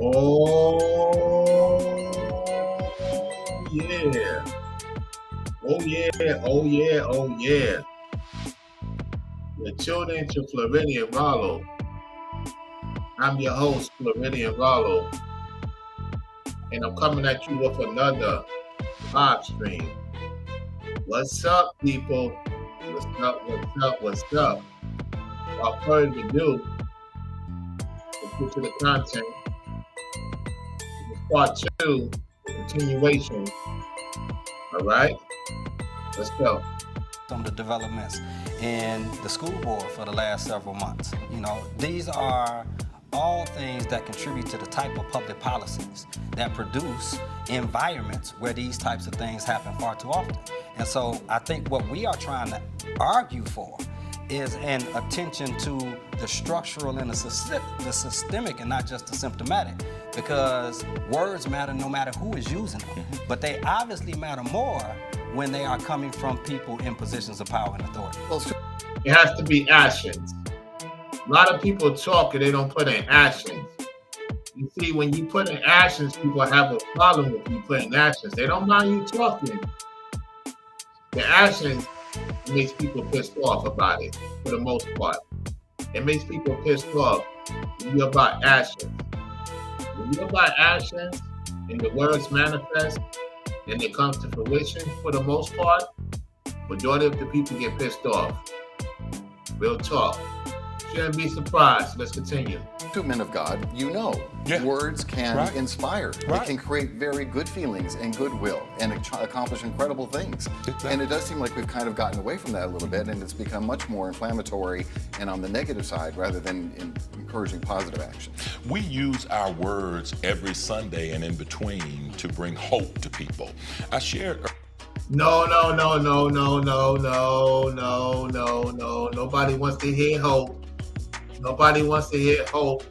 Oh yeah. Oh yeah. Oh yeah. Oh yeah. You're tuned into Floridian Rollo. I'm your host, Floridian Rollo, and I'm coming at you with another live stream. What's up, people? What's up? What's up? What's up? Without further ado, let's get to the content. This is part two, the continuation. All right, let's go. Some of the developments in the school board for the last several months. These are all things that contribute to the type of public policies that produce environments where these types of things happen far too often. And so I think what we are trying to argue for is an attention to the structural and the systemic and not just the symptomatic, because words matter no matter who is using them, but they obviously matter more when they are coming from people in positions of power and authority. It has to be actions. A lot of people talk and they don't put in actions. You see, when you put in actions, people have a problem with you putting actions. They don't mind you talking. The actions makes people pissed off about it, for the most part. It makes people pissed off when you're about actions. When you're about actions and the words manifest and it comes to fruition, for the most part, majority of the people get pissed off. Real talk. Shouldn't be surprised. Let's continue. To men of God, words can inspire. Right. It can create very good feelings and goodwill and accomplish incredible things. Exactly. And it does seem like we've kind of gotten away from that a little bit, and it's become much more inflammatory and on the negative side rather than encouraging positive action. We use our words every Sunday and in between to bring hope to people. I shared... No. Nobody wants to hear hope. Nobody wants to hear hope.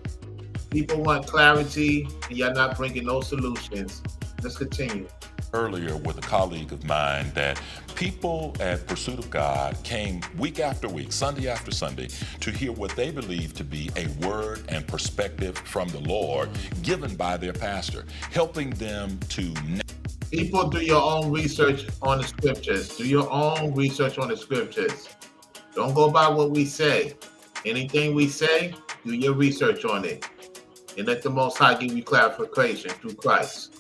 People want clarity, and you're not bringing no solutions. Let's continue. Earlier with a colleague of mine that people at Pursuit of God came week after week, Sunday after Sunday, to hear what they believe to be a word and perspective from the Lord given by their pastor, helping them to... People, do your own research on the scriptures. Do your own research on the scriptures. Don't go by what we say. Anything we say, do your research on it. And let the Most High give you clarification through Christ.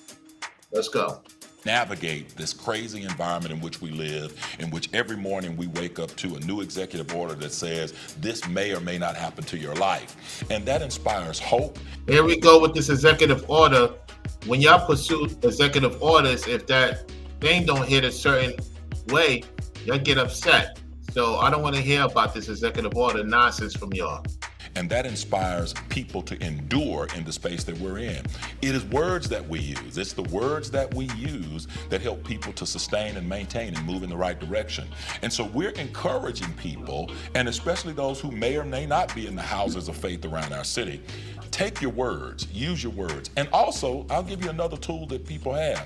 Let's go. Navigate this crazy environment in which we live, in which every morning we wake up to a new executive order that says this may or may not happen to your life. And that inspires hope. Here we go with this executive order. When y'all pursue executive orders, if that thing don't hit a certain way, y'all get upset. So I don't want to hear about this executive order nonsense from y'all. And that inspires people to endure in the space that we're in. It is words that we use. It's the words that we use that help people to sustain and maintain and move in the right direction. And so we're encouraging people, and especially those who may or may not be in the houses of faith around our city, take your words, use your words. And also, I'll give you another tool that people have.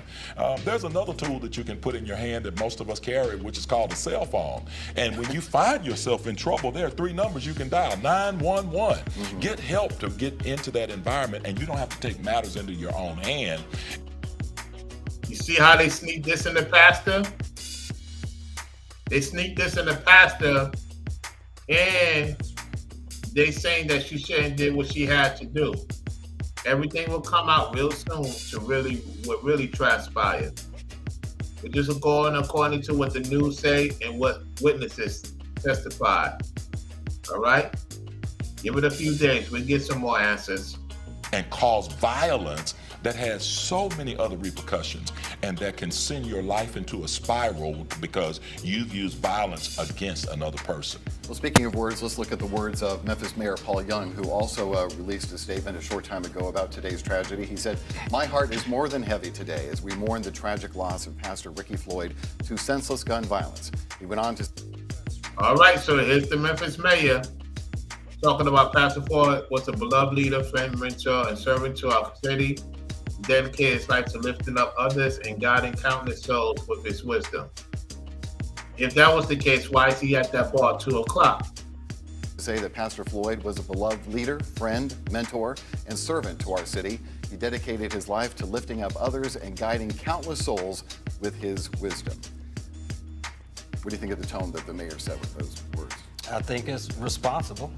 There's another tool that you can put in your hand that most of us carry, which is called a cell phone. And when you find yourself in trouble, there are 3 numbers you can dial, 911. Get help to get into that environment, and you don't have to take matters into your own hand. You see how they sneak this in the pastor? They sneak this in the pastor, and they saying that she shouldn't did what she had to do. Everything will come out real soon to what really transpired. We're just going according to what the news say and what witnesses testified. All right? Give it a few days. We'll get some more answers. And cause violence that has so many other repercussions and that can send your life into a spiral because you've used violence against another person. Well, speaking of words, let's look at the words of Memphis Mayor Paul Young, who also released a statement a short time ago about today's tragedy. He said, "My heart is more than heavy today as we mourn the tragic loss of Pastor Rickey Floyd to senseless gun violence." He went on to... All right, so here's the Memphis mayor talking about Pastor Floyd was a beloved leader, friend, mentor, and servant to our city. He dedicated his life to lifting up others and guiding countless souls with his wisdom. If that was the case, why is he at that bar at 2 o'clock? say that Pastor Floyd was a beloved leader, friend, mentor, and servant to our city. He dedicated his life to lifting up others and guiding countless souls with his wisdom. What do you think of the tone that the mayor set with those words? I think it's responsible,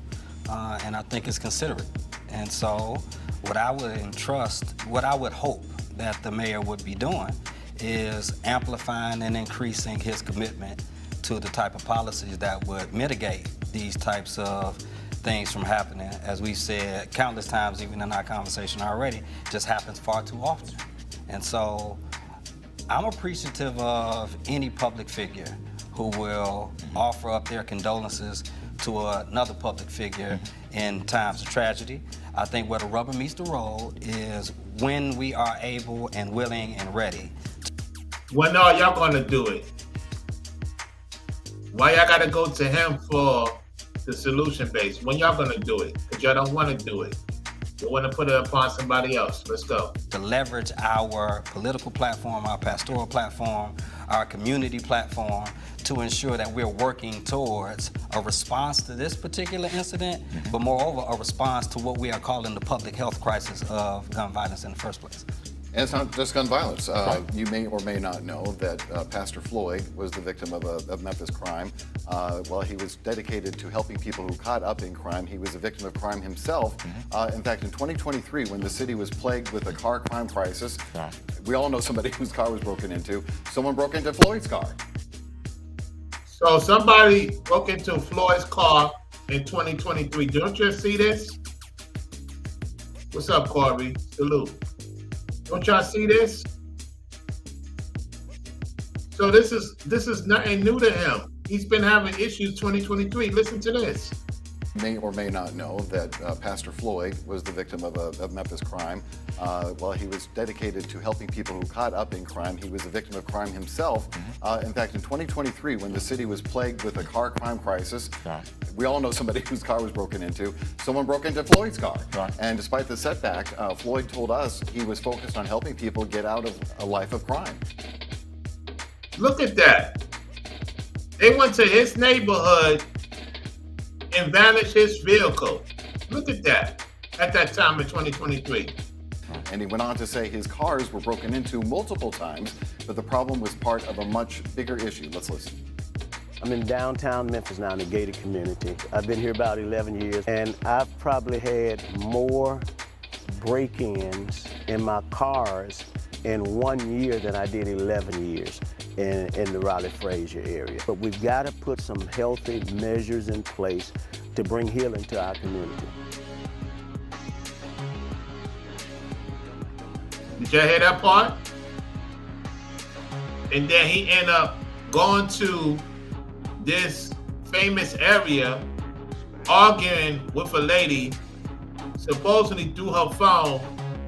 and I think it's considerate. And so what I would hope that the mayor would be doing is amplifying and increasing his commitment to the type of policies that would mitigate these types of things from happening. As we've said countless times, even in our conversation already, just happens far too often. And so I'm appreciative of any public figure who will offer up their condolences to another public figure in times of tragedy. I think where the rubber meets the road is when we are able and willing and ready. When are y'all gonna do it? Why y'all gotta go to him for the solution base? When y'all gonna do it? Because y'all don't wanna do it. You wanna put it upon somebody else. Let's go. To leverage our political platform, our pastoral platform, our community platform to ensure that we're working towards a response to this particular incident, but moreover, a response to what we are calling the public health crisis of gun violence in the first place. And it's not just gun violence. You may or may not know that Pastor Floyd was the victim of a Memphis crime. While he was dedicated to helping people who caught up in crime, he was a victim of crime himself. In fact, in 2023, when the city was plagued with a car crime crisis, we all know somebody whose car was broken into. Someone broke into Floyd's car. So somebody broke into Floyd's car in 2023. Don't you see this? What's up, Corey? Salute. Don't y'all see this? So this is nothing new to him. He's been having issues 2023. Listen to this. May or may not know that Pastor Floyd was the victim of a Memphis crime. While he was dedicated to helping people who caught up in crime, he was a victim of crime himself. In fact, in 2023, when the city was plagued with a car crime crisis, we all know somebody whose car was broken into. Someone broke into Floyd's car. And despite the setback, Floyd told us he was focused on helping people get out of a life of crime. Look at that. They went to his neighborhood and vanished his vehicle. Look at that. At that time in 2023. And he went on to say his cars were broken into multiple times, but the problem was part of a much bigger issue. Let's listen. I'm in downtown Memphis now in the gated community. I've been here about 11 years, and I've probably had more break-ins in my cars in 1 year than I did 11 years in the Raleigh-Frazier area. But we've got to put some healthy measures in place to bring healing to our community. Did y'all hear that part? And then he ended up going to this famous area, arguing with a lady, supposedly through her phone,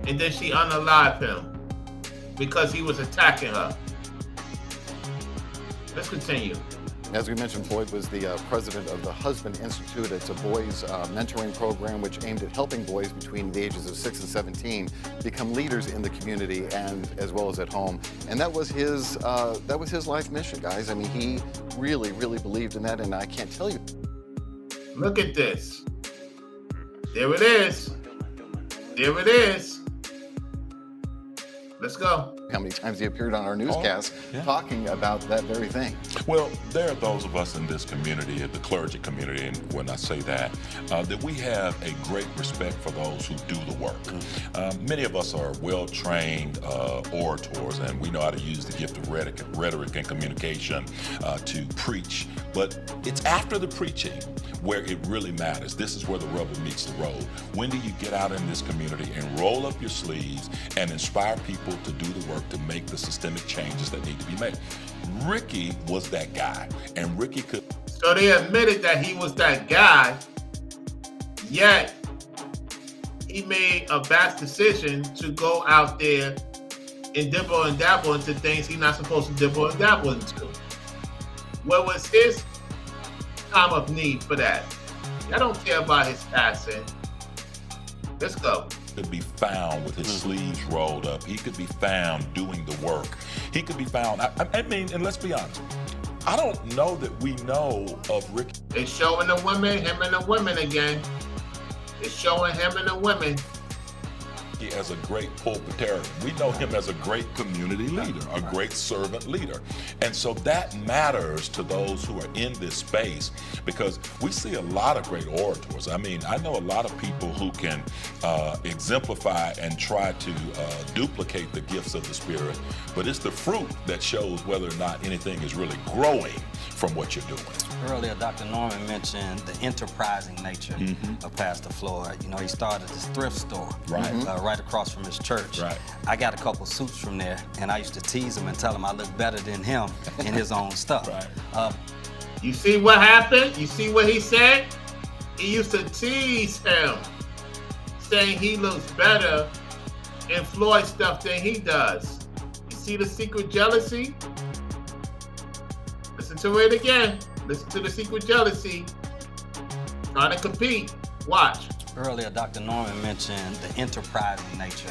and then she unalived him because he was attacking her. Let's continue. As we mentioned, Floyd was the president of the Husband Institute. It's a boys mentoring program which aimed at helping boys between the ages of 6 and 17 become leaders in the community and as well as at home. And that was his life mission, guys. I mean, he really, really believed in that, and I can't tell you. Look at this. There it is. There it is. Let's go. How many times he appeared on our newscast talking about that very thing. Well, there are those of us in this community, the clergy community, and when I say that, that we have a great respect for those who do the work. Many of us are well-trained orators, and we know how to use the gift of rhetoric and communication to preach. But it's after the preaching where it really matters. This is where the rubber meets the road. When do you get out in this community and roll up your sleeves and inspire people to do the work to make the systemic changes that need to be made? Rickey was that guy, and Rickey could. So they admitted that he was that guy, yet he made a vast decision to go out there and dibble and dabble into things he's not supposed to dibble and dabble into. What was his time of need for that? I don't care about his passing. Let's go. Could be found with his sleeves rolled up. He could be found doing the work. He could be found, I mean, and let's be honest, I don't know that we know of Rickey. It's showing the women, him and the women again. It's showing him and the women. As a great pulpitarian. We know him as a great community leader, a great servant leader. And so that matters to those who are in this space, because we see a lot of great orators. I mean, I know a lot of people who can exemplify and try to duplicate the gifts of the Spirit, but it's the fruit that shows whether or not anything is really growing from what you're doing. Earlier, Dr. Norman mentioned the enterprising nature of Pastor Floyd. You know, he started this thrift store right across from his church. Right. I got a couple suits from there, and I used to tease him and tell him I look better than him in his own stuff. Right. You see what happened? You see what he said? He used to tease him, saying he looks better in Floyd stuff than he does. You see the secret jealousy? Listen to it again. Listen to the secret jealousy. Trying to compete. Watch. Earlier, Dr. Norman mentioned the enterprising nature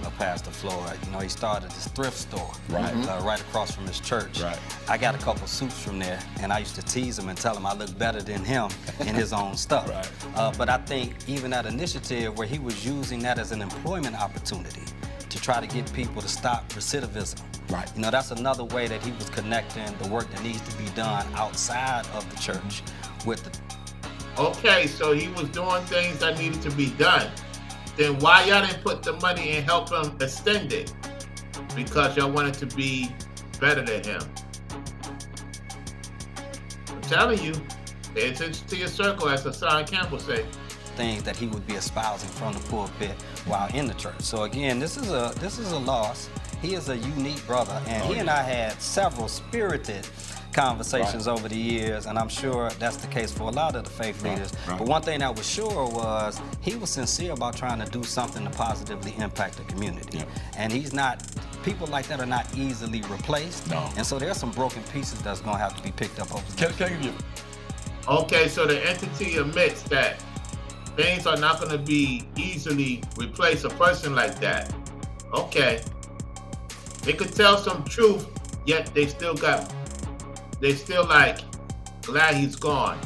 of Pastor Floyd. You know, he started this thrift store right across from his church. Right. I got a couple suits from there, and I used to tease him and tell him I look better than him in his own stuff. Right. But I think even that initiative where he was using that as an employment opportunity to try to get people to stop recidivism. Right. You know, that's another way that he was connecting the work that needs to be done outside of the church with the. Okay, so he was doing things that needed to be done. Then why y'all didn't put the money and help him extend it? Because y'all wanted to be better than him. I'm telling you, pay attention to your circle, as Hassan Campbell say. Things that he would be espousing from the pulpit while in the church. So again, this is a loss. He is a unique brother, and he and I had several spirited conversations over the years, and I'm sure that's the case for a lot of the faith leaders. But one thing that was sure was he was sincere about trying to do something to positively impact the community. And he's not, people like that are not easily replaced. And so there's some broken pieces that's gonna have to be picked up over the years. Okay, so the entity admits that things are not gonna be easily replaced, a person like that. Okay. They could tell some truth, yet they still like glad he's gone.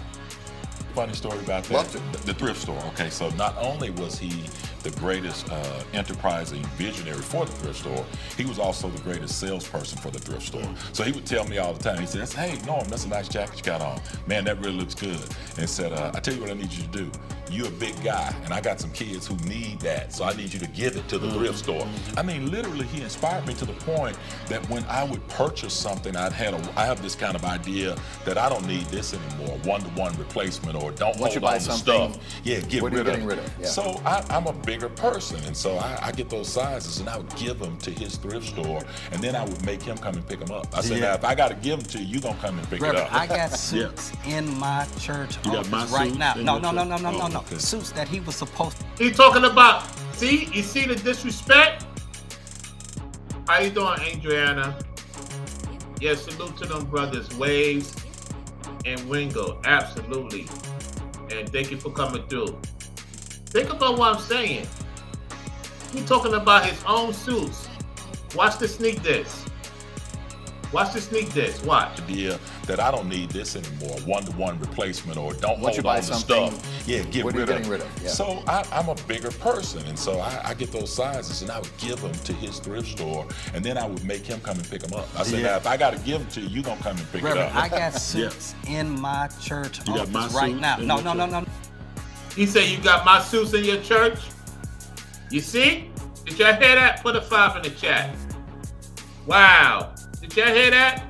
Funny story about that. The thrift store. Okay, so not only was he the greatest enterprising visionary for the thrift store, he was also the greatest salesperson for the thrift store. So he would tell me all the time, he says, "Hey, Norm, that's a nice jacket you got on. Man, that really looks good." And said, "I tell you what I need you to do. You're a big guy, and I got some kids who need that, so I need you to give it to the thrift store." I mean, literally, he inspired me to the point that when I would purchase something, I have this kind of idea that I don't need this anymore, one-to-one replacement, or don't hold on to stuff. Yeah, get rid of it. Yeah. So I'm a bigger person, and so I get those sizes, and I would give them to his thrift store, and then I would make him come and pick them up. I said, "Now, if I got to give them to you, you're going to come and pick it up." I got suits in my church office right now. No. Okay. Suits that he was supposed to. He talking about, you see the disrespect? How you doing, Adriana? Yeah, salute to them brothers, Waves and Wingo, absolutely. And thank you for coming through. Think about what I'm saying. He talking about his own suits. Watch the sneak this. Watch the sneak this. Watch. Idea that I don't need this anymore, one-to-one replacement, or don't Once you hold buy on to something, stuff. Yeah, get what are you rid getting rid of? Yeah. So I'm a bigger person, and so I get those sizes, and I would give them to his thrift store, and then I would make him come and pick them up. I said, "Now, if I got to give them to you, you're going to come and pick it up." I got suits in my church office right now. No. He said, "You got my suits in your church?" You see? Did y'all hear that? Put a 5 in the chat. Wow. Did y'all hear that?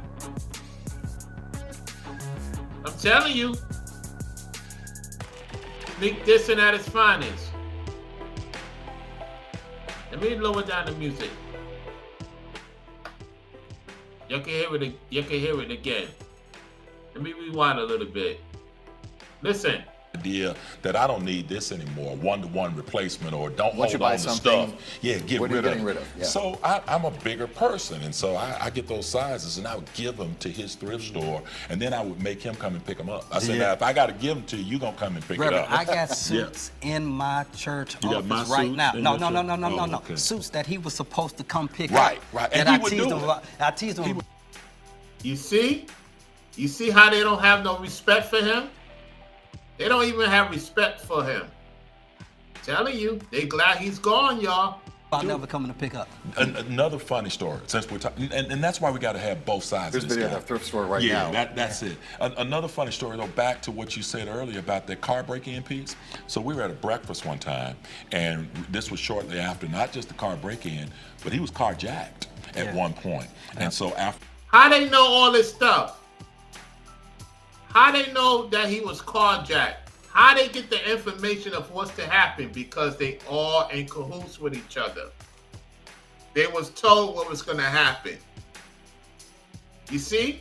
I'm telling you. Nick Dixon at his finest. Let me lower down the music. You can hear it again. Let me rewind a little bit. Listen. Idea that I don't need this anymore, one-to-one replacement, or don't Once you hold buy on to something, stuff. Yeah, get what are you rid of getting it. rid of? Yeah. So I'm a bigger person, and so I get those sizes, and I would give them to his thrift store, and then I would make him come and pick them up. I said, "Now, if I got to give them to you, you're going to come and pick it up." I got suits in my church office right now. No. Suits that he was supposed to come pick up. Right. And he would do it. I teased him. You see? You see how they don't have no respect for him? They don't even have respect for him. Telling you, they glad he's gone, y'all. About never coming to pick up. Another funny story, since we're talking, and that's why we got to have both sides There's of this video guy. at a thrift store right Yeah, now. that's it. Another funny story, though, back to what you said earlier about that car break-in piece. So we were at a breakfast one time, and this was shortly after, not just the car break-in, but he was carjacked at one point. And so after... How they know all this stuff? How they know that he was carjacked? How they get the information of what's to happen? Because they all in cahoots with each other. They was told what was gonna happen. You see?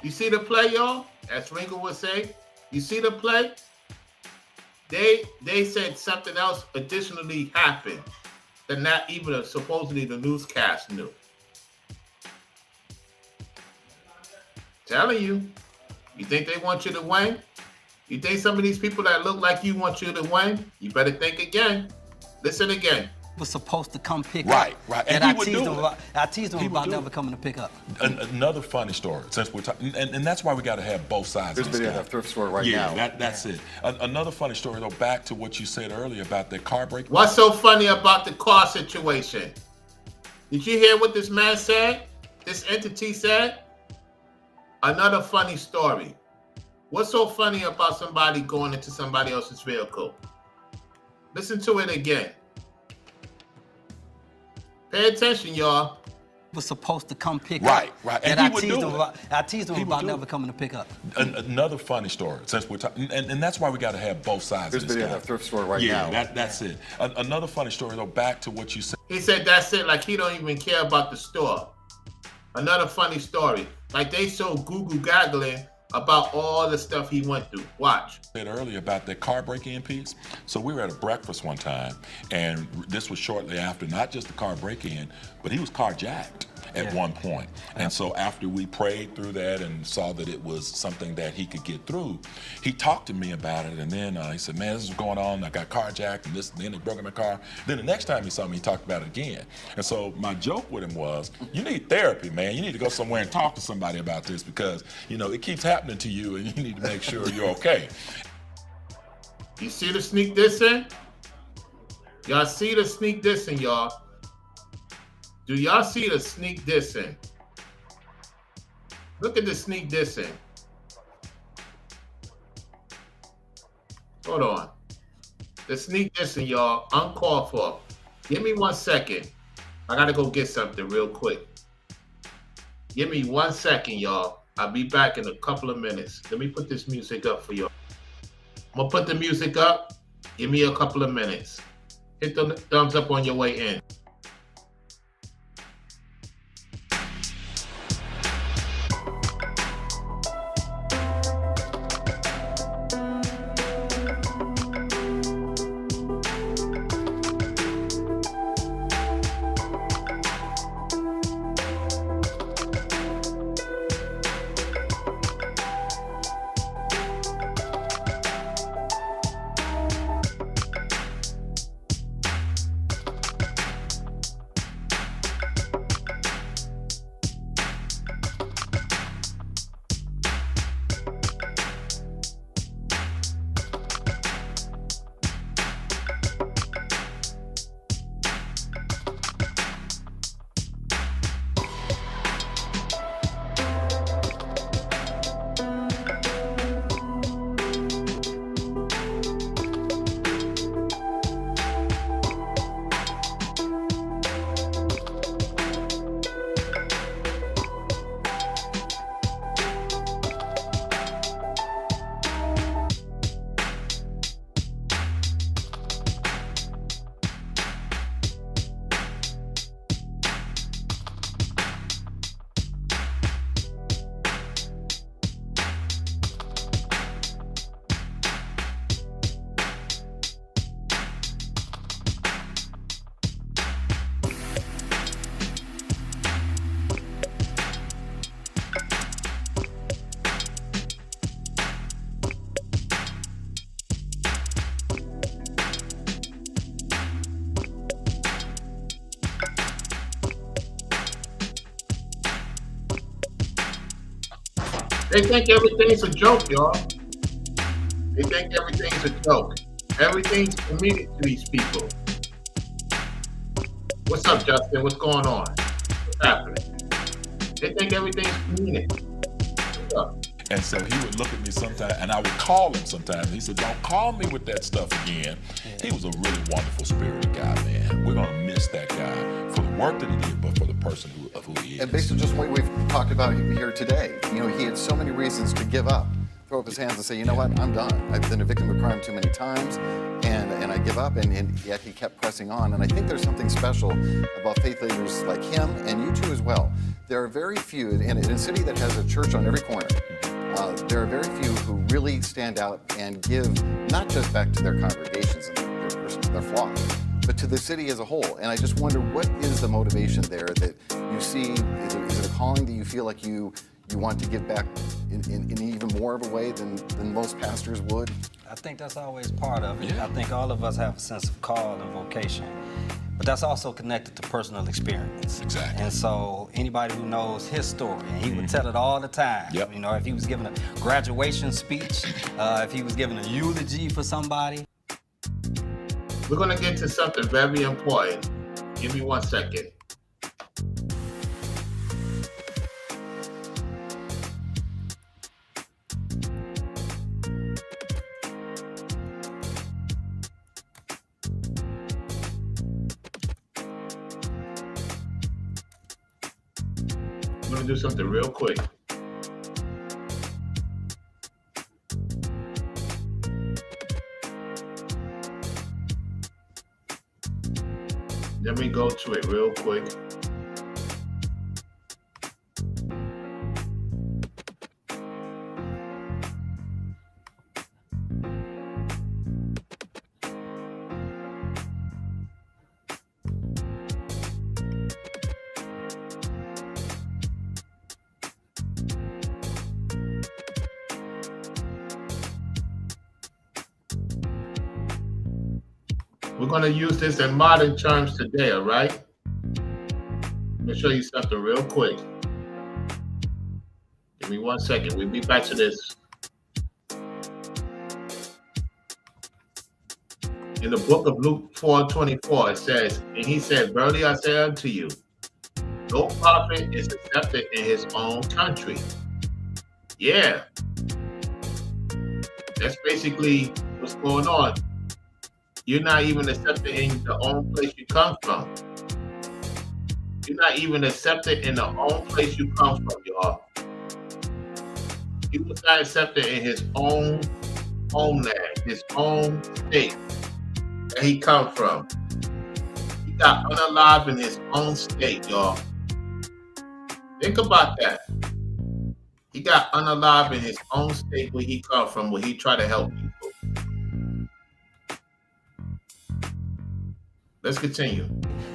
You see the play, y'all? As Ringo would say. You see the play? They said something else additionally happened that not even supposedly the newscast knew. Telling you. You think they want you to win? You think some of these people that look like you want you to win? You better think again. Listen again. Was supposed to come pick up. Right. And And he I would teased do him it. about, I teased him He would about do never it. coming to pick up. Another funny story, since we're talking, and that's why we got to have both sides There's of this video guy. at a thrift store right Yeah, now. that's it. Another funny story, though, back to what you said earlier about that car break. What's so funny about the car situation? Did you hear what this man said? This entity said? Another funny story. What's so funny about somebody going into somebody else's vehicle? Listen to it again. Pay attention, y'all. Was supposed to come pick Right, up. right. And And he I would teased do him it. about, I teased him He would about do never it. coming to pick up. Another funny story, since we're talking, and that's why we got to have both sides There's of this video guy. at a thrift store right Yeah, now. that's it. Another funny story, though, back to what you said. He said that's it, like he don't even care about the store. Another funny story. Like they so Google gaggling about all the stuff he went through. Watch. Said earlier about that car break-in piece. So we were at a breakfast one time, and this was shortly after, not just the car break-in, but he was carjacked at one point. And so after we prayed through that and saw that it was something that he could get through, he talked to me about it, and then he said, man, this is going on, I got carjacked, and this, then they broke in my car. Then the next time he saw me, he talked about it again. And so my joke with him was, you need therapy, man. You need to go somewhere and talk to somebody about this because, you know, it keeps happening to you, and you need to make sure you're okay. You see the sneak dissing? Y'all see the sneak dissing, y'all? Do y'all see the sneak dissing? Look at the sneak dissing. Hold on. The sneak dissing, y'all, uncalled for. Give me 1 second. I gotta go get something real quick. Give me 1 second, y'all. I'll be back in a couple of minutes. Let me put this music up for y'all. I'm gonna put the music up. Give me a couple of minutes. Hit the thumbs up on your way in. They think everything's a joke, y'all. They think everything's a joke. Everything's comedic to these people. What's up, Justin? What's going on? What's happening? They think everything's comedic. What's up? And so he would look at me sometimes, and I would call him sometimes. He said, "Don't call me with that stuff again." He was a really wonderful spirited guy, man. We're gonna miss that guy for the work that he did, but for the person of who he is. And based on just what we've talked about here today, he had so many reasons to give up, throw up his hands and say, you know what, I'm done. I've been a victim of crime too many times, and I give up, and yet he kept pressing on. And I think there's something special about faith leaders like him, and you too as well. There are very few, in a city that has a church on every corner, there are very few who really stand out and give not just back to their congregations and their flock, but to the city as a whole. And I just wonder, what is the motivation there that you see? Is it a calling that you feel like you want to give back in even more of a way than most pastors would? I think that's always part of it. Yeah. I think all of us have a sense of call and vocation. But that's also connected to personal experience. Exactly. And so anybody who knows his story, and he would tell it all the time. Yep. If he was giving a graduation speech, if he was giving a eulogy for somebody. We're going to get to something very important. Give me 1 second. I'm going to do something real quick. Let me go to it real quick. We're going to use this in modern terms today, all right? Let me show you something real quick. Give me 1 second. We'll be back to this. In the book of Luke 4:24, it says, and he said, verily I say unto you, no prophet is accepted in his own country. Yeah. That's basically what's going on. You're not even accepted in the own place you come from. You're not even accepted in the own place you come from, y'all. He was not accepted in his own homeland, his own state that he come from. He got unalive in his own state, y'all. Think about that. He got unalive in his own state where he come from, where he try to help people. Let's continue.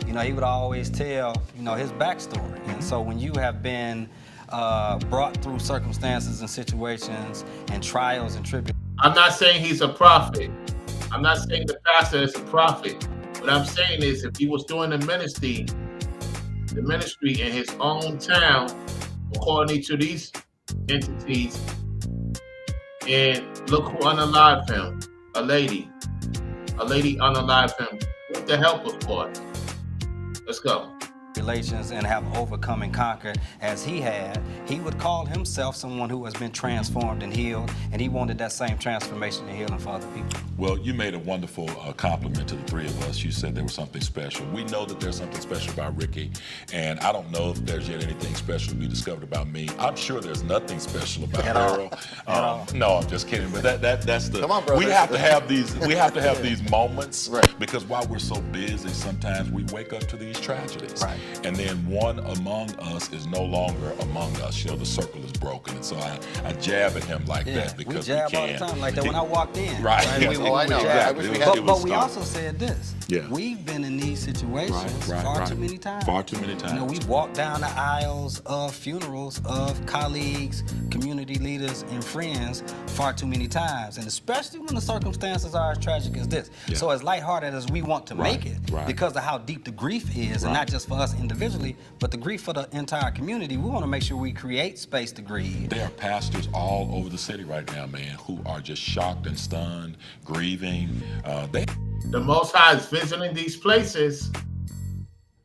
He would always tell, his backstory. And so when you have been brought through circumstances and situations and trials and tribulations. I'm not saying he's a prophet. I'm not saying the pastor is a prophet. What I'm saying is if he was doing the ministry in his own town, according to these entities, and look who unalived him, a lady unalived him. With the help, of course. Let's go. Relations and have overcome and conquered as he had, he would call himself someone who has been transformed and healed, and he wanted that same transformation and healing for other people. Well, you made a wonderful compliment to the three of us. You said there was something special. We know that there's something special about Rickey, and I don't know if there's yet anything special to be discovered about me. I'm sure there's nothing special about Harold. No, I'm just kidding. But that's the. Come on, brother. We have to have these moments, right? Because while we're so busy, sometimes we wake up to these tragedies, right? And then one among us is no longer among us. The circle is broken. And so I jab at him like that because we jab all the time like that when I walked in. Right. I know. Exactly. I wish we had But we also said this. Yeah. We've been in these situations far too many times. Far too many times. We've walked down the aisles of funerals of colleagues, community leaders, and friends far too many times. And especially when the circumstances are as tragic as this. Yeah. So as lighthearted as we want to make it, because of how deep the grief is, and not just for us us individually, but the grief for the entire community. We want to make sure we create space to grieve. There are pastors all over the city right now, man, who are just shocked and stunned, grieving. The Most High is visiting these places,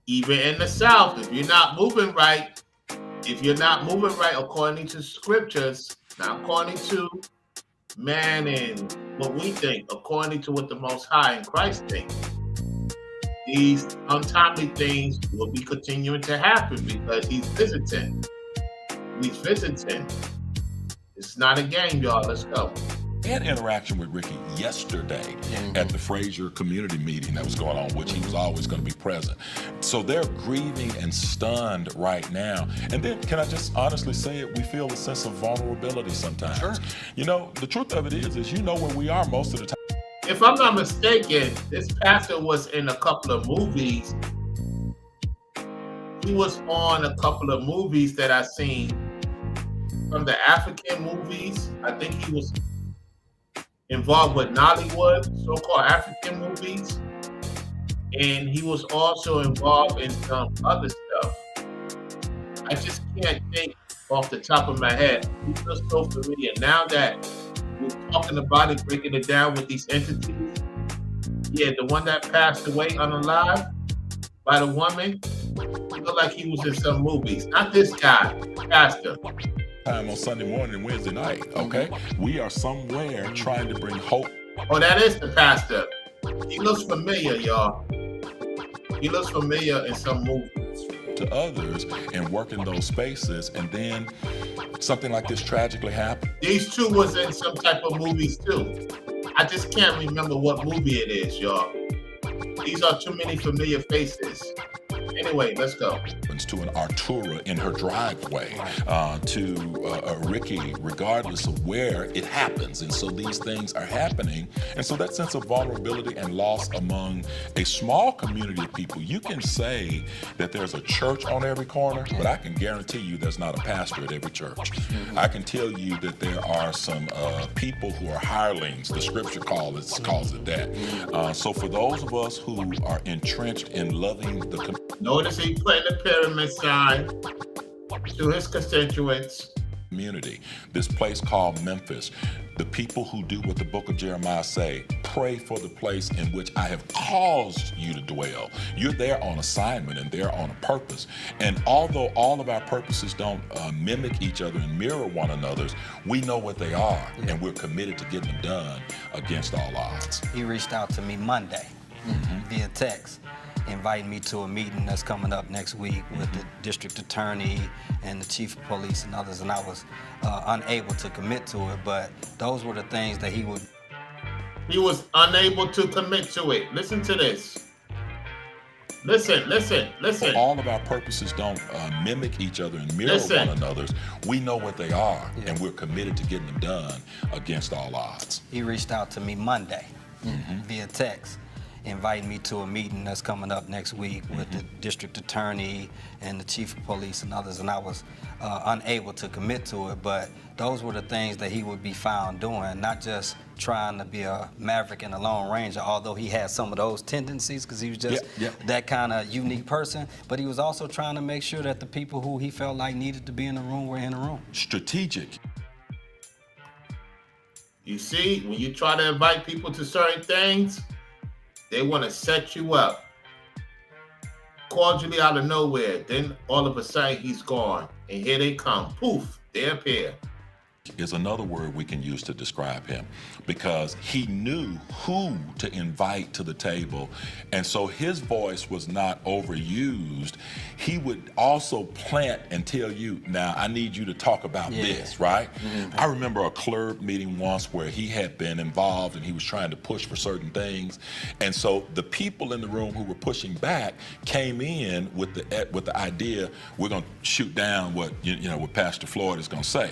even in the South. If you're not moving right according to scriptures, not according to man and what we think, according to what the Most High and Christ think, these untimely things will be continuing to happen because he's visiting. He's visiting. It's not a game, y'all. Let's go. I had interaction with Rickey yesterday at the Fraser community meeting that was going on, which he was always going to be present. So they're grieving and stunned right now. And then, can I just honestly say it, we feel a sense of vulnerability sometimes. Sure. You know, the truth of it is you know where we are most of the time. If I'm not mistaken, this pastor was in a couple of movies. He was on a couple of movies that I've seen from the African movies. I think he was involved with Nollywood, so-called African movies. And he was also involved in some other stuff. I just can't think off the top of my head. He feels so familiar. Now that we're talking about it, breaking it down with these entities. Yeah, the one that passed away unalive by the woman, looked like he was in some movies. Not this guy, pastor. Time on Sunday morning and Wednesday night, okay? We are somewhere trying to bring hope. Oh, that is the pastor. He looks familiar, y'all. He looks familiar in some movies. To others and work in those spaces, and then something like this tragically happened. These two was in some type of movies too. I just can't remember what movie it is, y'all. These are too many familiar faces. Anyway, let's go. To an Artura in her driveway, to Rickey, regardless of where it happens. And so these things are happening. And so that sense of vulnerability and loss among a small community of people, you can say that there's a church on every corner, but I can guarantee you there's not a pastor at every church. I can tell you that there are some people who are hirelings. The scripture calls it that. So for those of us who are entrenched in loving the community, notice he putting the pyramid sign to his constituents. Community, this place called Memphis, the people who do what the book of Jeremiah say, pray for the place in which I have caused you to dwell. You're there on assignment and there on a purpose. And although all of our purposes don't mimic each other and mirror one another's, we know what they are, and we're committed to getting them done against all odds. He reached out to me Monday via text, inviting me to a meeting that's coming up next week with the district attorney and the chief of police and others, and I was unable to commit to it, but those were the things that he was unable to commit to it. Listen to this. Listen. All of our purposes don't mimic each other and mirror one another's. We know what they are, and we're committed to getting them done against all odds. He reached out to me Monday via text, inviting me to a meeting that's coming up next week with the district attorney and the chief of police and others, and I was unable to commit to it, but those were the things that he would be found doing, not just trying to be a maverick and a lone ranger, although he had some of those tendencies because he was just that kind of unique person, but he was also trying to make sure that the people who he felt like needed to be in the room were in the room. Strategic. You see, when you try to invite people to certain things, they want to set you up. Cordially out of nowhere. Then all of a sudden he's gone. And here they come. Poof, they appear. Is another word we can use to describe him, because he knew who to invite to the table, and so his voice was not overused. He would also plant and tell you, now I need you to talk about this, right? I remember a club meeting once where he had been involved and he was trying to push for certain things, and so the people in the room who were pushing back came in with the idea, we're going to shoot down what what Pastor Floyd is going to say.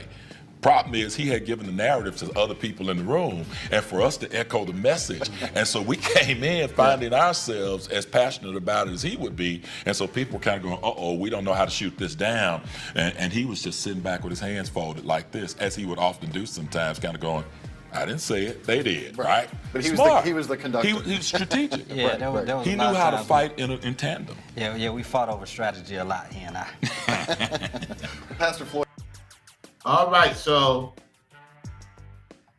Problem is, he had given the narrative to other people in the room, and for us to echo the message. And so we came in finding ourselves as passionate about it as he would be. And so people were kind of going, uh-oh, we don't know how to shoot this down. And he was just sitting back with his hands folded like this, as he would often do sometimes, kind of going, I didn't say it. They did, right? But he was the conductor. He was strategic. Yeah, there was He a knew lot of how to times fight in tandem. Yeah, we fought over strategy a lot, he and I. Pastor Floyd. All right, so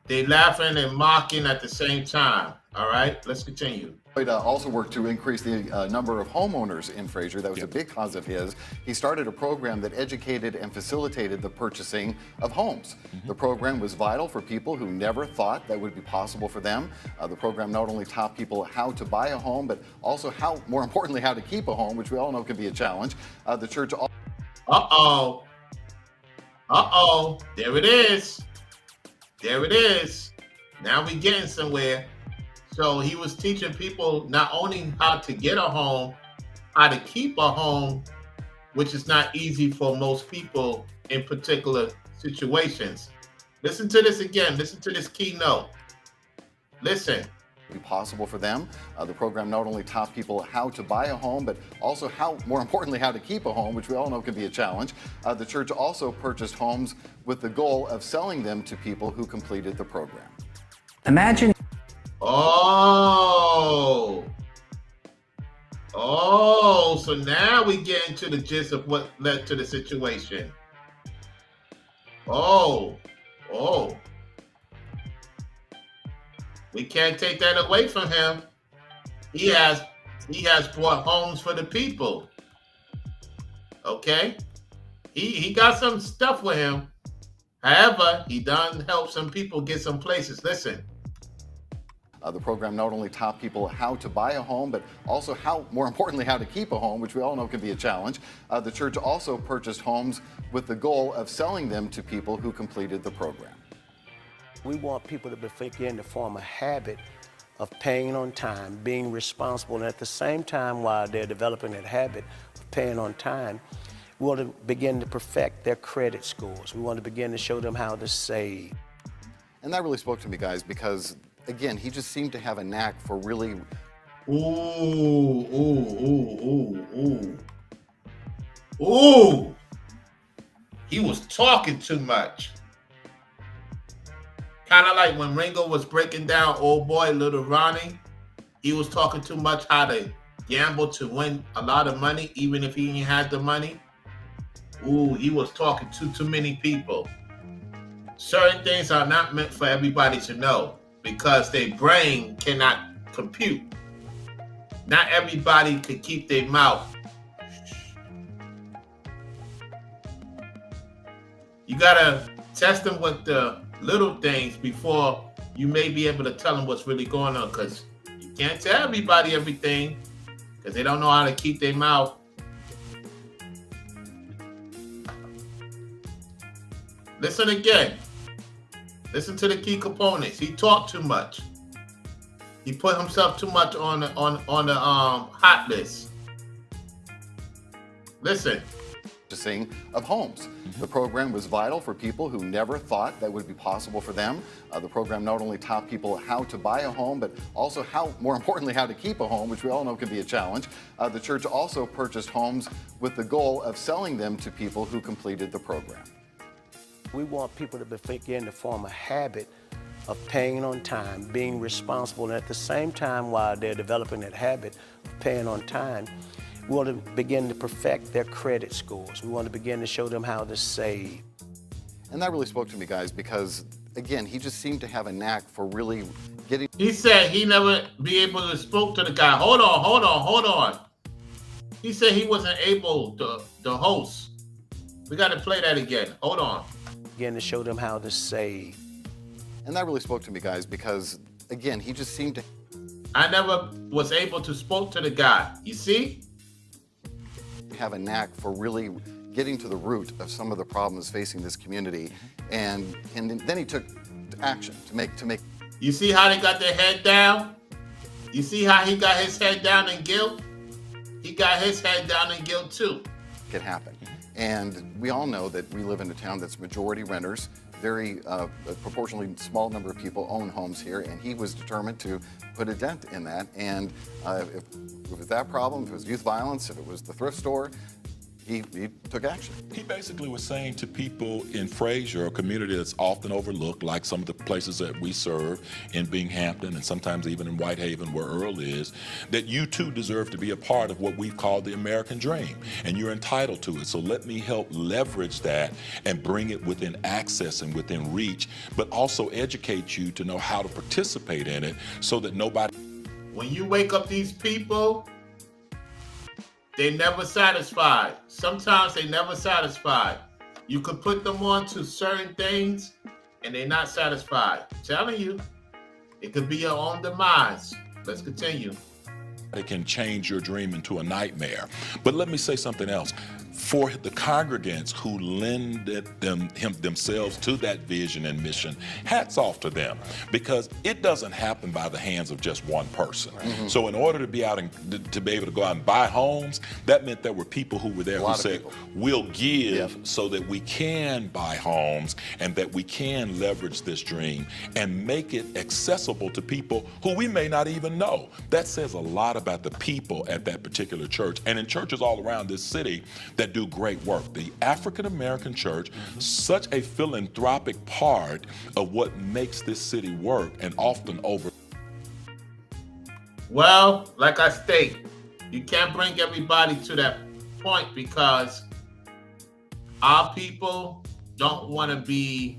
they laughing and mocking at the same time. All right, let's continue. Floyd also worked to increase the number of homeowners in Fraser. That was a big cause of his. He started a program that educated and facilitated the purchasing of homes. The program was vital for people who never thought that would be possible for them. The program not only taught people how to buy a home, but also more importantly, how to keep a home, which we all know can be a challenge. The church. Uh-oh. There it is. There it is. Now we getting somewhere. So he was teaching people not only how to get a home, how to keep a home, which is not easy for most people in particular situations. Listen to this again. Listen to this keynote. Listen. Be possible for them. The program not only taught people how to buy a home, but also more importantly, how to keep a home, which we all know can be a challenge. The church also purchased homes with the goal of selling them to people who completed the program. Imagine. Oh, so now we get into the gist of what led to the situation. Oh. We can't take that away from him. He has brought homes for the people. Okay? He got some stuff with him. However, he done help some people get some places. Listen. The program not only taught people how to buy a home, but also more importantly, how to keep a home, which we all know can be a challenge. The church also purchased homes with the goal of selling them to people who completed the program. We want people to begin to form a habit of paying on time, being responsible, and at the same time, while they're developing that habit of paying on time, we want to begin to perfect their credit scores. We want to begin to show them how to save. And that really spoke to me, guys, because again, he just seemed to have a knack for really. Ooh. He was talking too much. Kind of like when Ringo was breaking down Old Boy, Little Ronnie. He was talking too much how to gamble to win a lot of money, even if he ain't had the money. Ooh, he was talking to too many people. Certain things are not meant for everybody to know because their brain cannot compute. Not everybody can keep their mouth. You gotta test them with the little things before you may be able to tell them what's really going on, because you can't tell everybody everything because they don't know how to keep their mouth. Listen again. Listen to the key components. He talked too much. He put himself too much on the hot list. Listen. Of homes. The program was vital for people who never thought that would be possible for them. The program not only taught people how to buy a home, but also more importantly, how to keep a home, which we all know can be a challenge. The church also purchased homes with the goal of selling them to people who completed the program. We want people to begin to form a habit of paying on time, being responsible, and at the same time, while they're developing that habit of paying on time, we want to begin to perfect their credit scores. We want to begin to show them how to save. And that really spoke to me, guys, because, again, he just seemed to have a knack for really getting. He said he never be able to spoke to the guy. Hold on. He said he wasn't able to host. We got to play that again. Hold on. Begin to show them how to save. And that really spoke to me, guys, because, again, he just seemed to. I never was able to spoke to the guy. You see? Have a knack for really getting to the root of some of the problems facing this community, and then he took action to make. You see how they got their head down? You see how he got his head down in guilt? He got his head down in guilt too. It happened, and we all know that we live in a town that's majority renters. Very proportionally small number of people own homes here, and he was determined to put a dent in that. And if it was that problem, if it was youth violence, if it was the thrift store, he took action. He basically was saying to people in Fraser, a community that's often overlooked, like some of the places that we serve in Binghamton and sometimes even in Whitehaven where Earl is, that you too deserve to be a part of what we've called the American dream, and you're entitled to it. So let me help leverage that and bring it within access and within reach, but also educate you to know how to participate in it so that nobody... When you wake up these people, they never satisfied. Sometimes they never satisfied. You could put them on to certain things and they're not satisfied. I'm telling you, it could be your own demise. Let's continue. It can change your dream into a nightmare. But let me say something else. For the congregants who lended themselves to that vision and mission, hats off to them, because it doesn't happen by the hands of just one person. Mm-hmm. So in order to be out and to be able to go out and buy homes, that meant there were people who were there who said, we'll give so that we can buy homes and that we can leverage this dream and make it accessible to people who we may not even know. That says a lot about the people at that particular church and in churches all around this city that do great work. The African American church, such a philanthropic part of what makes this city work and often over. Well, like I state, you can't bring everybody to that point because our people don't want to be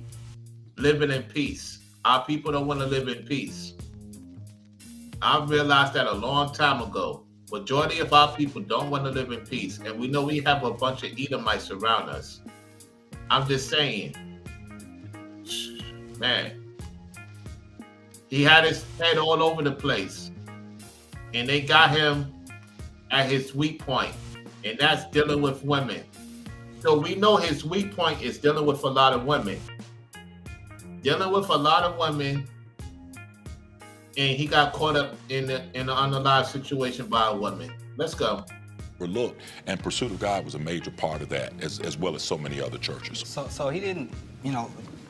living in peace. Our people don't want to live in peace. I realized that a long time ago. Majority of our people don't want to live in peace. And we know we have a bunch of Edomites around us. I'm just saying, man, he had his head all over the place. And they got him at his weak point. And that's dealing with women. So we know his weak point is dealing with a lot of women. Dealing with a lot of women. And he got caught up in the Unalive situation by a woman. Let's go. Overlooked, and Pursuit of God was a major part of that, as well as so many other churches. So he didn't,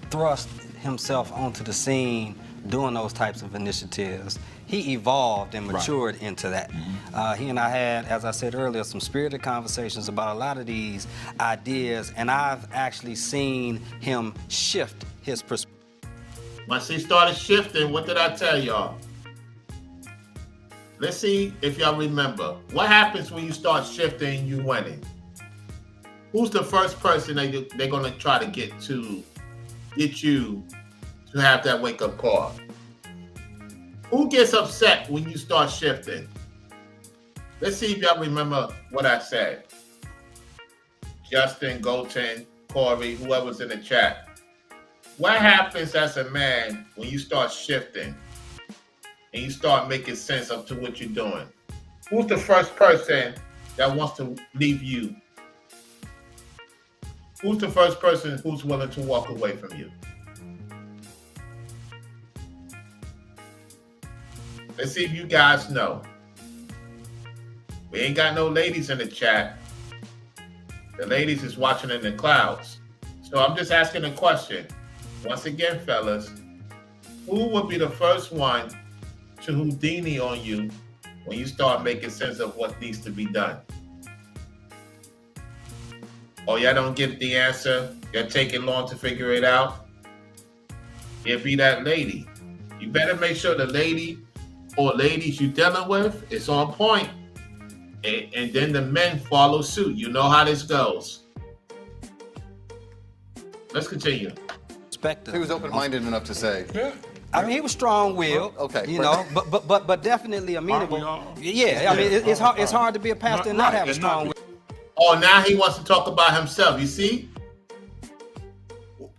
thrust himself onto the scene doing those types of initiatives. He evolved and matured into that. Mm-hmm. He and I had, as I said earlier, some spirited conversations about a lot of these ideas, and I've actually seen him shift his perspective. Once he started shifting, what did I tell y'all? Let's see if y'all remember. What happens when you start shifting, you winning? Who's the first person they're going to try to get you to have that wake-up call? Who gets upset when you start shifting? Let's see if y'all remember what I said. Justin, Golton, Corey, whoever's in the chat. What happens as a man when you start shifting and you start making sense up to what you're doing? Who's the first person that wants to leave you? Who's the first person who's willing to walk away from you? Let's see if you guys know. We ain't got no ladies in the chat. The ladies is watching in the clouds. So I'm just asking a question. Once again, fellas, who would be the first one to Houdini on you when you start making sense of what needs to be done? Oh, y'all don't get the answer? Y'all taking long to figure it out? It'll be that lady. You better make sure the lady or ladies you're dealing with is on point. And then the men follow suit. You know how this goes. Let's continue. He was open-minded enough to say. Yeah. I mean, he was strong-willed. Okay. But definitely amenable. Yeah. I mean, it's hard to be a pastor and not have a strong will. Oh, now he wants to talk about himself. You see?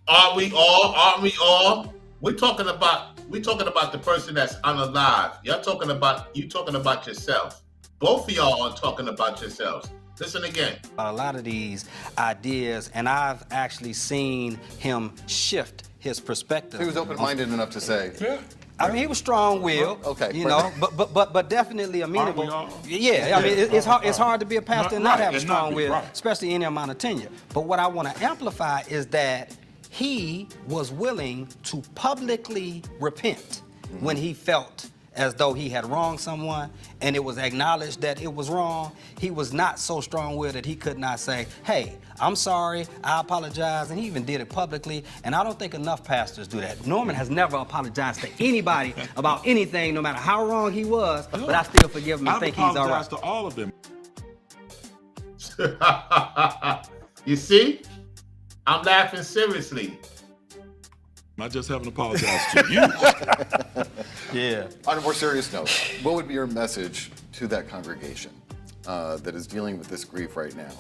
Aren't we all? We're talking about the person that's unalive. You talking about yourself. Both of y'all are talking about yourselves. Listen again. A lot of these ideas, and I've actually seen him shift his perspective. He was open-minded enough to say. Yeah. I mean, he was strong-willed. Okay. But definitely amenable. Yeah. I mean, it's hard to be a pastor and not have a strong will, especially any amount of tenure. But what I want to amplify is that he was willing to publicly repent when he felt as though he had wronged someone and it was acknowledged that it was wrong, he was not so strong-willed that he could not say, hey, I'm sorry, I apologize, and he even did it publicly, and I don't think enough pastors do that. Norman has never apologized to anybody about anything, no matter how wrong he was, but I still forgive him and think he's all right. I've apologized to all of them. You see? I'm laughing seriously. I just haven't apologized to you. Yeah. On a more serious note, what would be your message to that congregation that is dealing with this grief right now,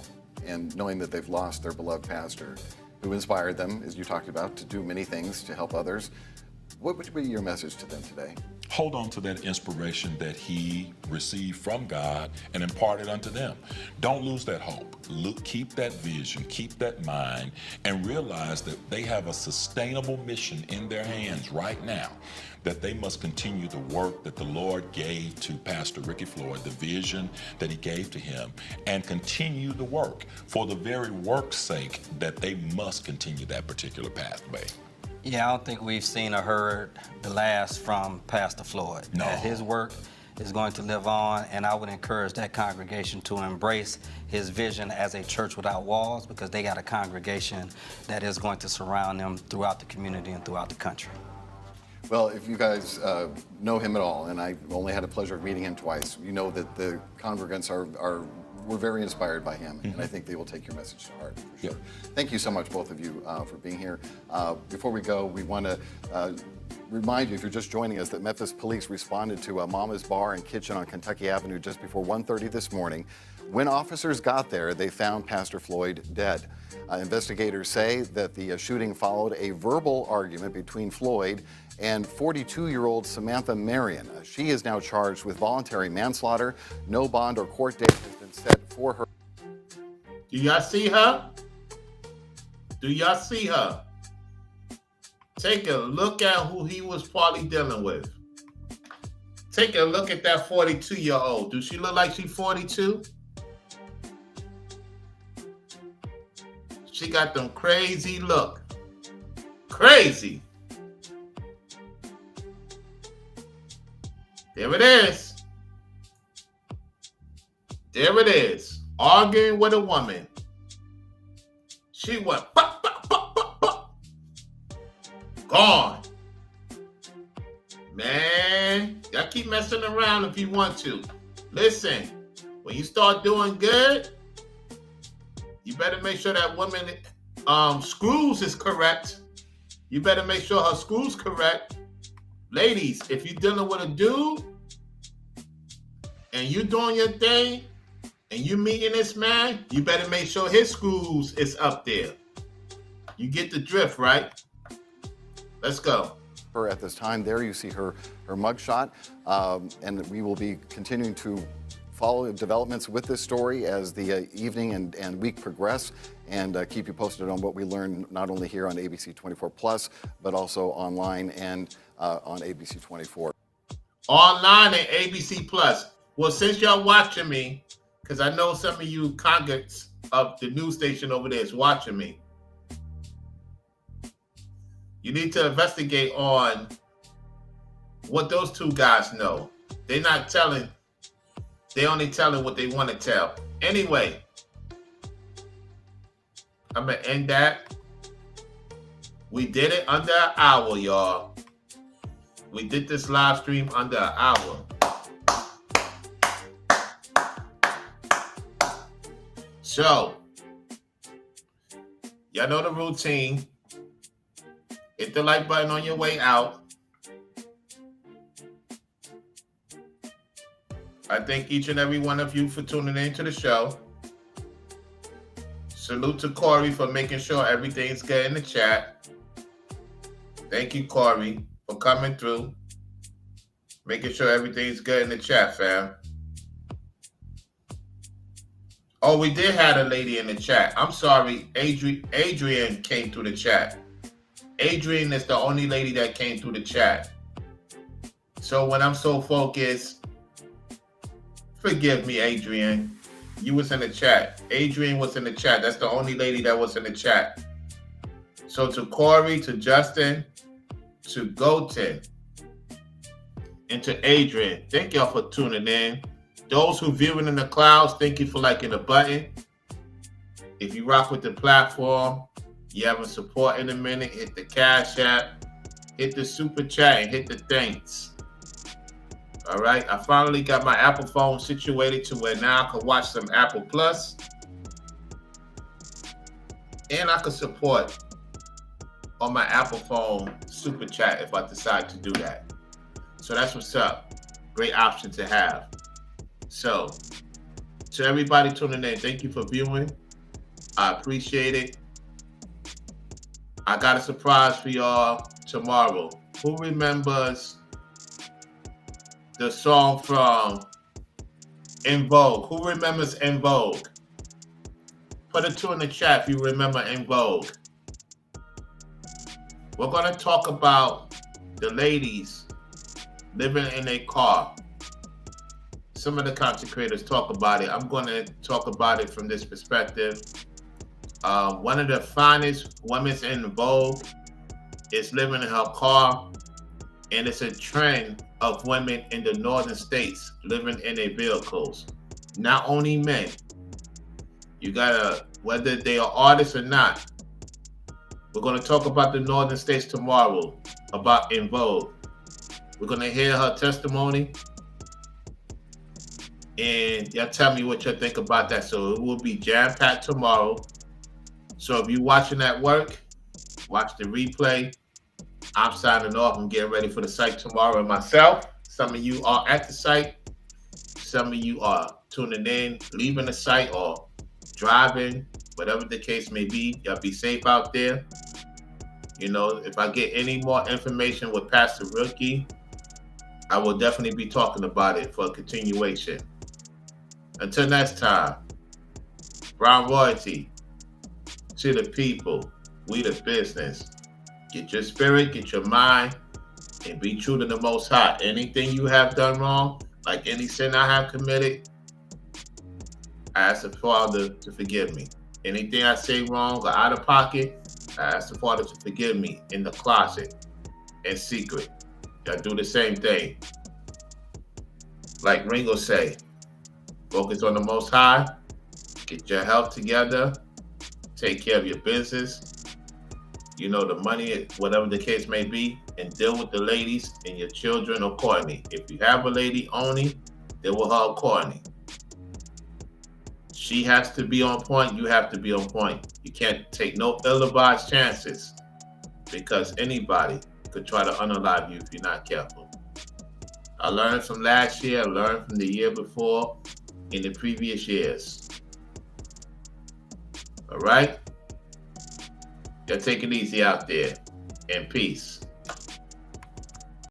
and knowing that they've lost their beloved pastor who inspired them, as you talked about, to do many things to help others? What would be your message to them today? Hold on to that inspiration that he received from God and imparted unto them. Don't lose that hope. Keep that vision, keep that mind, and realize that they have a sustainable mission in their hands right now, that they must continue the work that the Lord gave to Pastor Rickey Floyd, the vision that he gave to him, and continue the work for the very work's sake that they must continue that particular pathway. Yeah, I don't think we've seen or heard the last from Pastor Floyd. No. His work is going to live on, and I would encourage that congregation to embrace his vision as a church without walls, because they got a congregation that is going to surround them throughout the community and throughout the country. Well, if you guys know him at all, and I only had the pleasure of meeting him twice, you know that the congregants were very inspired by him, and I think they will take your message to heart, for sure. Yeah. Thank you so much, both of you, for being here. Before we go, we want to remind you, if you're just joining us, that Memphis police responded to Mama's Bar and Kitchen on Kentucky Avenue just before 1:30 this morning. When officers got there, they found Pastor Floyd dead. Investigators say that the shooting followed a verbal argument between Floyd and 42-year-old Samantha Marion. She is now charged with voluntary manslaughter. No bond or court date has been set for her. Do y'all see her? Do y'all see her? Take a look at who he was probably dealing with. Take a look at that 42-year-old. Does she look like she's 42? She got them crazy look. Crazy. There it is. There it is. Arguing with a woman. She went, pop, pop, pop, pop, pop. Gone. Man, y'all keep messing around if you want to. Listen, when you start doing good, you better make sure that woman screws is correct. You better make sure her screws correct. Ladies, if you're dealing with a dude and you doing your thing and you meeting this man, you better make sure his screws is up there. You get the drift, right? Let's go. Her at this time. There you see her mugshot, and we will be continuing to follow developments with this story as the evening and week progress, and keep you posted on what we learn not only here on ABC 24 Plus, but also online and on ABC 24. Online and ABC Plus. Well, since y'all watching me, because I know some of you congregants of the news station over there is watching me, you need to investigate on what those two guys know. They're not telling. They only telling what they want to tell. Anyway, I'm going to end that. We did it under an hour, y'all. We did this live stream under an hour. So, y'all know the routine. Hit the like button on your way out. I thank each and every one of you for tuning in to the show. Salute to Corey for making sure everything's good in the chat. Thank you, Corey, for coming through. Making sure everything's good in the chat, fam. Oh, we did have a lady in the chat. I'm sorry, Adrian came through the chat. Adrian is the only lady that came through the chat. So when I'm so focused, forgive me, Adrian. You was in the chat. Adrian was in the chat. That's the only lady that was in the chat. So to Corey, to Justin, to Goten, And to Adrian, thank y'all for tuning in. Those who viewing in the clouds, thank you for liking the button. If you rock with the platform, you haven't support in a minute, hit the Cash App, hit the Super Chat, and hit the thanks. All right, I finally got my Apple phone situated to where now I can watch some Apple Plus. And I can support on my Apple phone Super Chat if I decide to do that. So that's what's up. Great option to have. So, to everybody tuning in, thank you for viewing. I appreciate it. I got a surprise for y'all tomorrow. Who remembers the song from En Vogue? Who remembers En Vogue? Put a 2 in the chat if you remember En Vogue. We're going to talk about the ladies living in a car. Some of the content creators talk about it. I'm going to talk about it from this perspective. One of the finest women in Vogue is living in her car, and it's a trend of women in the northern states living in their vehicles. Not only men. You gotta, whether they are artists or not. We're gonna talk about the northern states tomorrow, about En Vogue. We're gonna hear her testimony, and y'all tell me what you think about that. So it will be jam-packed tomorrow. So if you're watching at work, watch the replay. I'm signing off. I'm getting ready for the site tomorrow myself. Some of you are at the site. Some of you are tuning in, leaving the site, or driving, whatever the case may be. Y'all be safe out there. You know, if I get any more information with Pastor Rickey, I will definitely be talking about it for a continuation. Until next time, Brown Royalty, to the people, we the business. Get your spirit, get your mind, and be true to the Most High. Anything you have done wrong, like any sin I have committed, I ask the Father to forgive me. Anything I say wrong or out of pocket, I ask the Father to forgive me in the closet, in secret. Y'all do the same thing. Like Ringo say, focus on the Most High, get your health together, take care of your business, you know, the money, whatever the case may be, and deal with the ladies and your children accordingly. If you have a lady only, deal with her accordingly. She has to be on point, you have to be on point. You can't take no ill-advised chances, because anybody could try to unalive you if you're not careful. I learned from last year, I learned from the year before, in the previous years. All right? Y'all take it easy out there, and peace.